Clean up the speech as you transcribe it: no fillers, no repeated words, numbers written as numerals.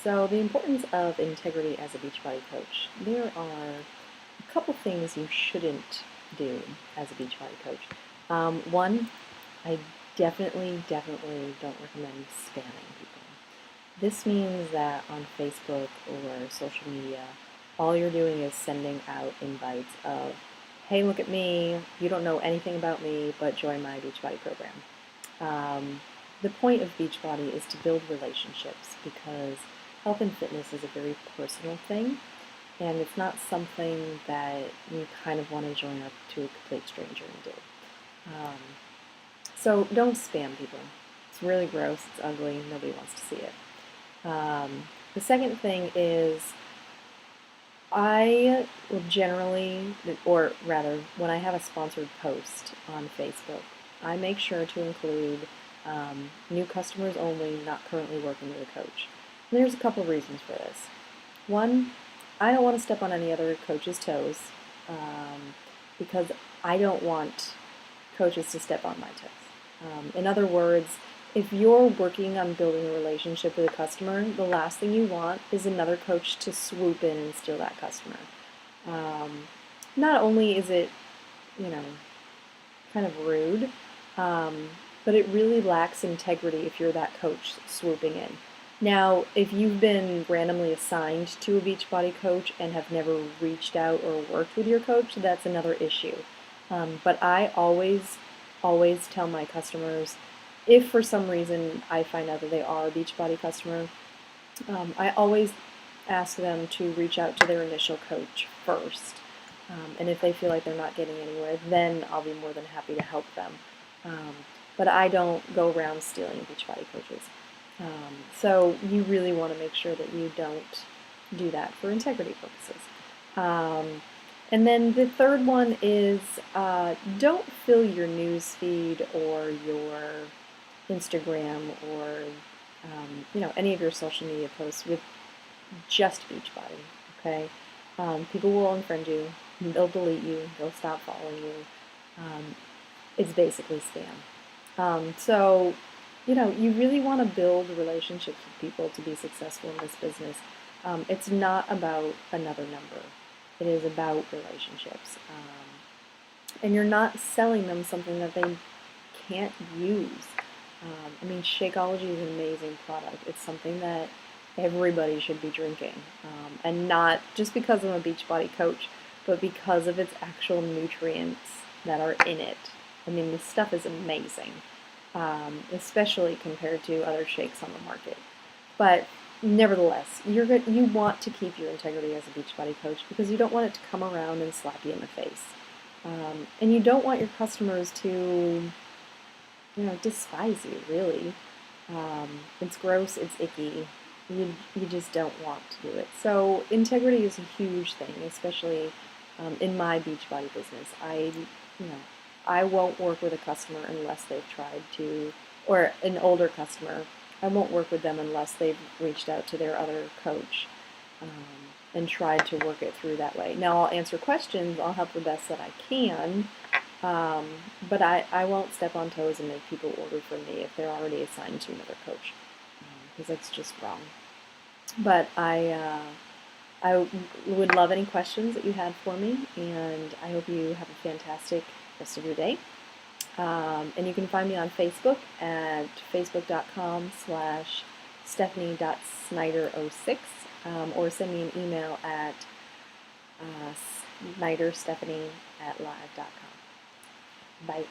So the importance of integrity as a Beachbody coach. There are a couple things you shouldn't do as a Beachbody coach. One, I definitely don't recommend spamming people. This means that on Facebook or social media, all you're doing is sending out invites of, hey, look at me, you don't know anything about me, but join my Beachbody program. The point of Beachbody is to build relationships because health and fitness is a very personal thing, and it's not something that you kind of want to join up to a complete stranger and do. Um, so don't spam people. It's really gross, it's ugly, nobody wants to see it. The second thing is I will generally, or rather, when I have a sponsored post on Facebook, I make sure to include new customers only, not currently working with a coach. And there's a couple reasons for this. One, I don't want to step on any other coach's toes because I don't want coaches to step on my toes. In other words, if you're working on building a relationship with a customer, the last thing you want is another coach to swoop in and steal that customer. Not only is it, you know, kind of rude, but it really lacks integrity if you're that coach swooping in. Now, if you've been randomly assigned to a Beachbody coach and have never reached out or worked with your coach, that's another issue. But I always tell my customers, if for some reason I find out that they are a Beachbody customer, I always ask them to reach out to their initial coach first. And if they feel like they're not getting anywhere, then I'll be more than happy to help them. But I don't go around stealing Beachbody coaches. So you really want to make sure that you don't do that for integrity purposes. And then the third one is don't fill your news feed or your Instagram or any of your social media posts with just Beachbody. Okay, people will unfriend you, they'll delete you, they'll stop following you. It's basically spam. So you really want to build relationships with people to be successful in this business. It's not about another number. It is about relationships. And you're not selling them something that they can't use. Shakeology is an amazing product. It's something that everybody should be drinking. And not just because I'm a Beachbody coach, but because of its actual nutrients that are in it. This stuff is amazing, especially compared to other shakes on the market. But nevertheless, you want to keep your integrity as a Beachbody coach because you don't want it to come around and slap you in the face. And you don't want your customers to despise you, really. It's gross, it's icky. You just don't want to do it. So integrity is a huge thing, especially in my Beachbody business. I won't work with a customer unless they've tried to, or an older customer, I won't work with them unless they've reached out to their other coach and tried to work it through that way. Now I'll answer questions, I'll help the best that I can, but I won't step on toes and make people order from me if they're already assigned to another coach, because that's just wrong. But I would love any questions that you had for me, and I hope you have a fantastic rest of your day. And you can find me on Facebook at facebook.com/stephanie.snyder06, or send me an email at snyderstephanie@live.com. Bye.